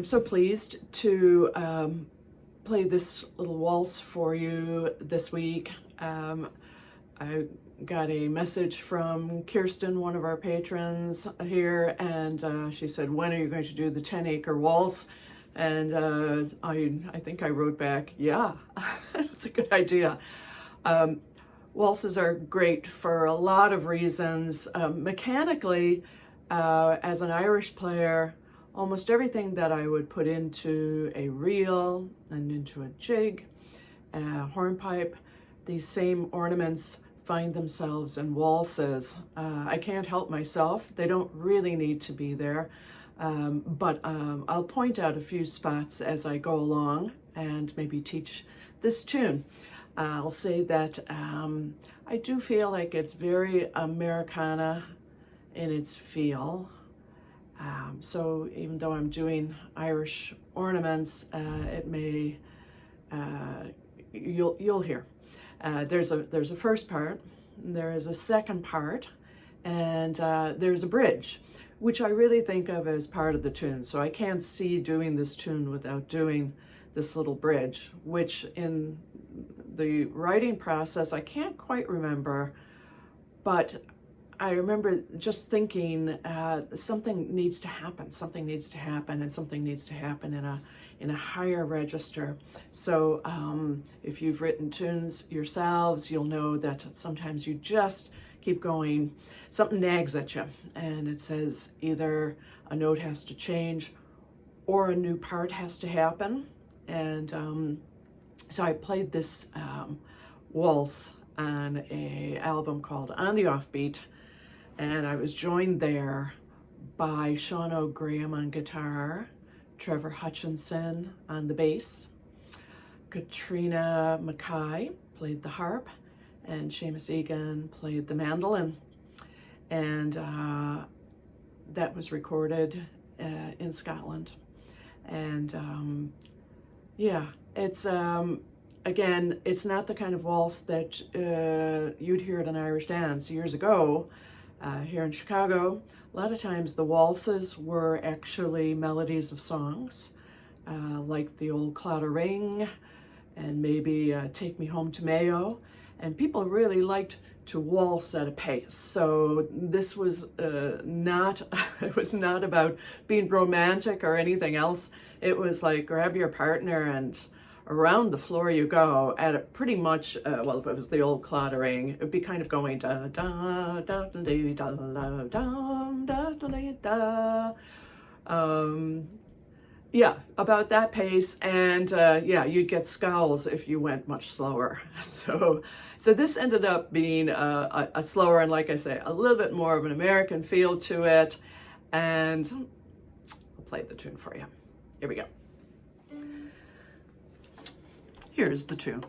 I'm so pleased to play this little waltz for you this week. I got a message from Kirsten, one of our patrons here, and she said, when are you going to do the 10-acre waltz? And I think I wrote back, yeah, that's a good idea. Waltzes are great for a lot of reasons. Mechanically, as an Irish player, almost everything that I would put into a reel and into a jig, a hornpipe, these same ornaments find themselves in waltzes. I can't help myself. They don't really need to be there, but I'll point out a few spots as I go along and maybe teach this tune. I'll say that I do feel like it's very Americana in its feel. So even though I'm doing Irish ornaments, it may, you'll hear. There's a first part, there is a second part, and there's a bridge, which I really think of as part of the tune. So I can't see doing this tune without doing this little bridge, which in the writing process, I can't quite remember, but I remember just thinking something needs to happen, and something needs to happen in a higher register. So if you've written tunes yourselves, you'll know that sometimes you just keep going, something nags at you, and it says either a note has to change or a new part has to happen. And so I played this waltz on an album called On the Offbeat, and I was joined there by Sean O'Graham on guitar, Trevor Hutchinson on the bass, Katrina Mackay played the harp, and Seamus Egan played the mandolin. And that was recorded in Scotland. And yeah, it's again, it's not the kind of waltz that you'd hear at an Irish dance years ago. Here in Chicago, a lot of times the waltzes were actually melodies of songs, like the old Cloud of Ring and maybe Take Me Home to Mayo, and people really liked to waltz at a pace. So this was not, it was not about being romantic or anything else. It was like grab your partner and around the floor you go at a pretty much, well, if it was the old Cloud of Ring, it would be kind of going da da da da da da da da da. Yeah, about that pace, and yeah, you'd get scowls if you went much slower. So this ended up being a slower, and like I say, a little bit more of an American feel to it. And I'll play the tune for you. Here we go. Here's the tune.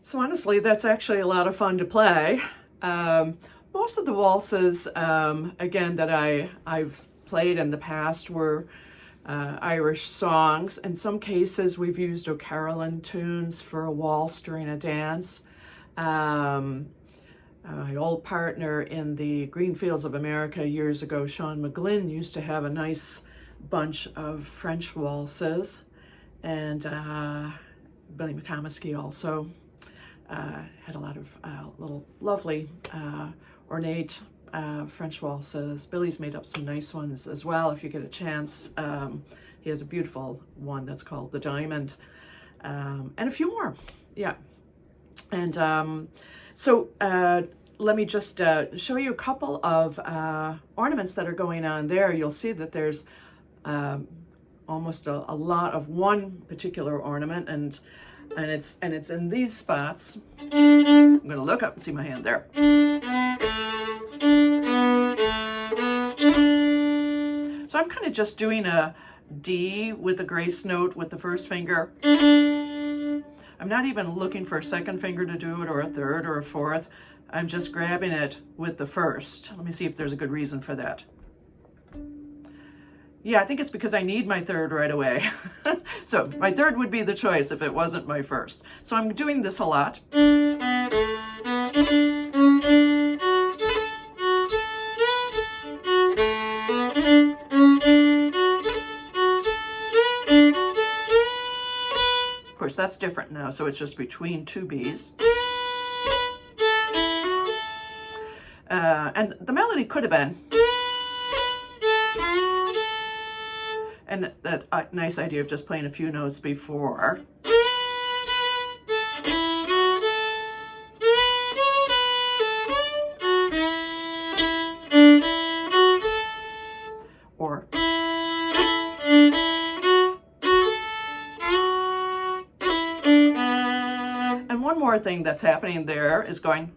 So honestly, that's actually a lot of fun to play. Most of the waltzes, again, that I've played in the past were Irish songs. In some cases, we've used Carroll tunes for a waltz during a dance. My old partner in the Green Fields of America years ago, Sean McGlynn, used to have a nice bunch of French waltzes, and Billy McComiskey also had a lot of little lovely ornate French waltzes. Billy's made up some nice ones as well if you get a chance. He has a beautiful one that's called The Diamond, and a few more, yeah. And so let me just show you a couple of ornaments that are going on there. You'll see that there's almost a lot of one particular ornament, and it's in these spots. I'm going to look up and see my hand there. So I'm kind of just doing a D with a grace note with the first finger. I'm not even looking for a second finger to do it, or a third, or a fourth. I'm just grabbing it with the first. Let me see if there's a good reason for that. Yeah, I think it's because I need my third right away. So my third would be the choice if it wasn't my first. So I'm doing this a lot. Of course, that's different now, so it's just between two B's. And the melody could have been. And that nice idea of just playing a few notes before. Or. And one more thing that's happening there is going.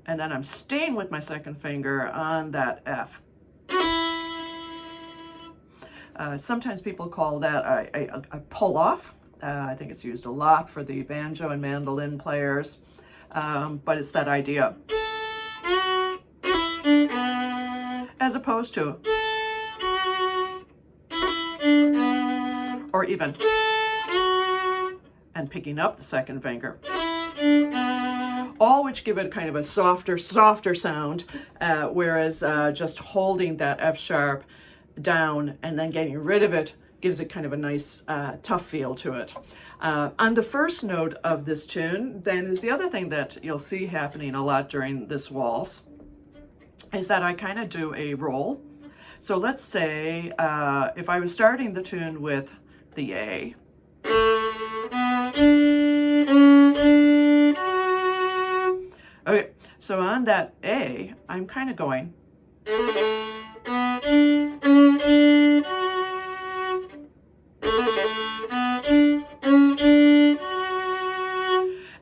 And then I'm staying with my second finger on that F. Sometimes people call that a pull-off. I think it's used a lot for the banjo and mandolin players, but it's that idea. As opposed to, or even, and picking up the second finger. All which give it kind of a softer sound, whereas just holding that F sharp down and then getting rid of it gives it kind of a nice tough feel to it. On the first note of this tune, then, is the other thing that you'll see happening a lot during this waltz, is that I kind of do a roll. So let's say if I was starting the tune with the A, okay, so on that A, I'm kind of going.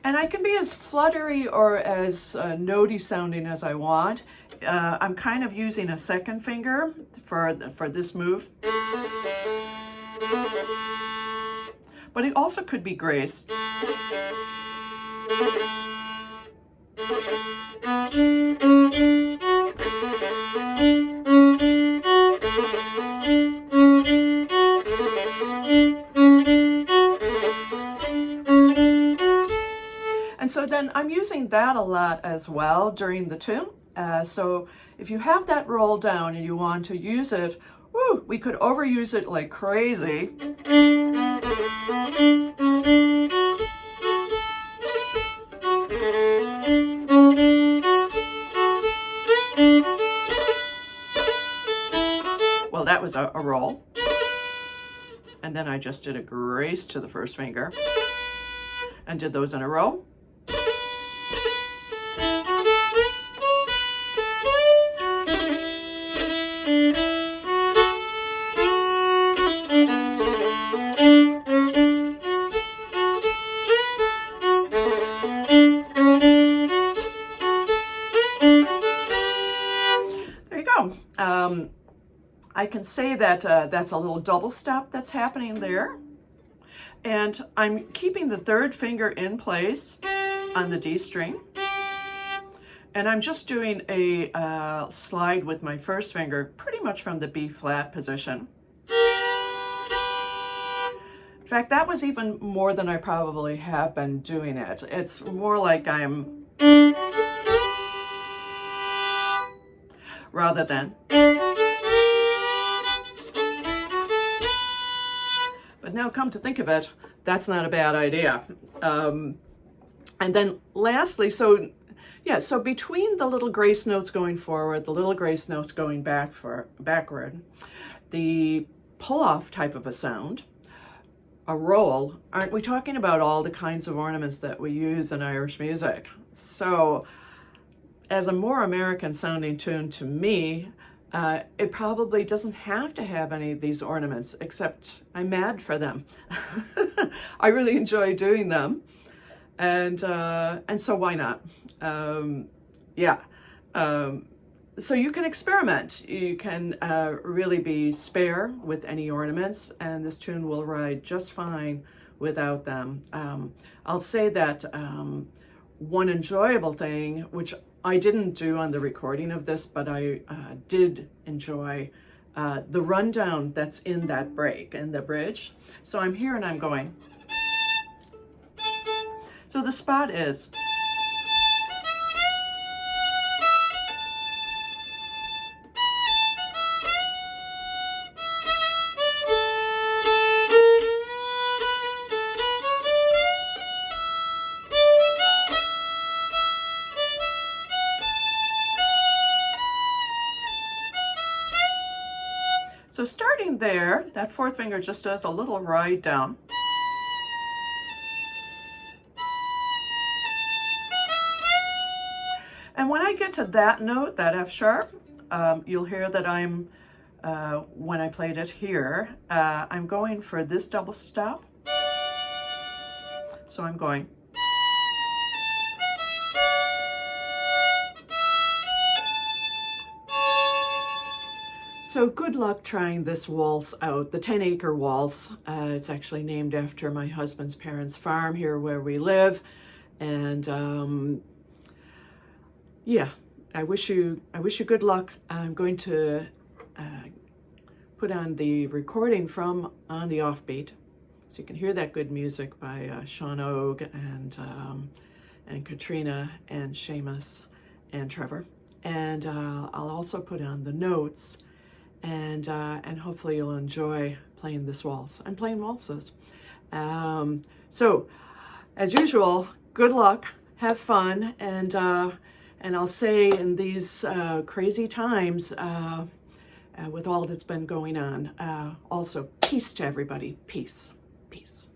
And I can be as fluttery or as notey sounding as I want. I'm kind of using a second finger for this move. But it also could be grace. And so then I'm using that a lot as well during the tune. So if you have that roll down and you want to use it, woo, we could overuse it like crazy. Well, that was a roll. And then I just did a grace to the first finger and did those in a row. I can say that that's a little double step that's happening there. And I'm keeping the third finger in place on the D string. And I'm just doing a slide with my first finger, pretty much from the B flat position. In fact, that was even more than I probably have been doing it. It's more like I'm, rather than. But now come to think of it, that's not a bad idea. And then lastly, so between the little grace notes going forward, the little grace notes going backward, the pull-off type of a sound, a roll, aren't we talking about all the kinds of ornaments that we use in Irish music? So as a more American sounding tune to me, it probably doesn't have to have any of these ornaments, except I'm mad for them. I really enjoy doing them. And so why not? So you can experiment. You can really be spare with any ornaments, and this tune will ride just fine without them. I'll say that one enjoyable thing, which I didn't do on the recording of this, but I did enjoy the rundown that's in that break, in the bridge. So I'm here and I'm going. So the spot is. So starting there, that fourth finger just does a little ride down. And when I get to that note, that F sharp, you'll hear that I'm, when I played it here, I'm going for this double stop. So I'm going. So good luck trying this waltz out, the 10-acre waltz. It's actually named after my husband's parents' farm here where we live. And yeah, I wish you good luck. I'm going to put on the recording from on the Offbeat, so you can hear that good music by Sean Og and Katrina and Seamus and Trevor. And I'll also put on the notes, and hopefully you'll enjoy playing this waltz and playing waltzes. So as usual, good luck, have fun, and I'll say in these crazy times, with all that's been going on, also peace to everybody, peace, peace.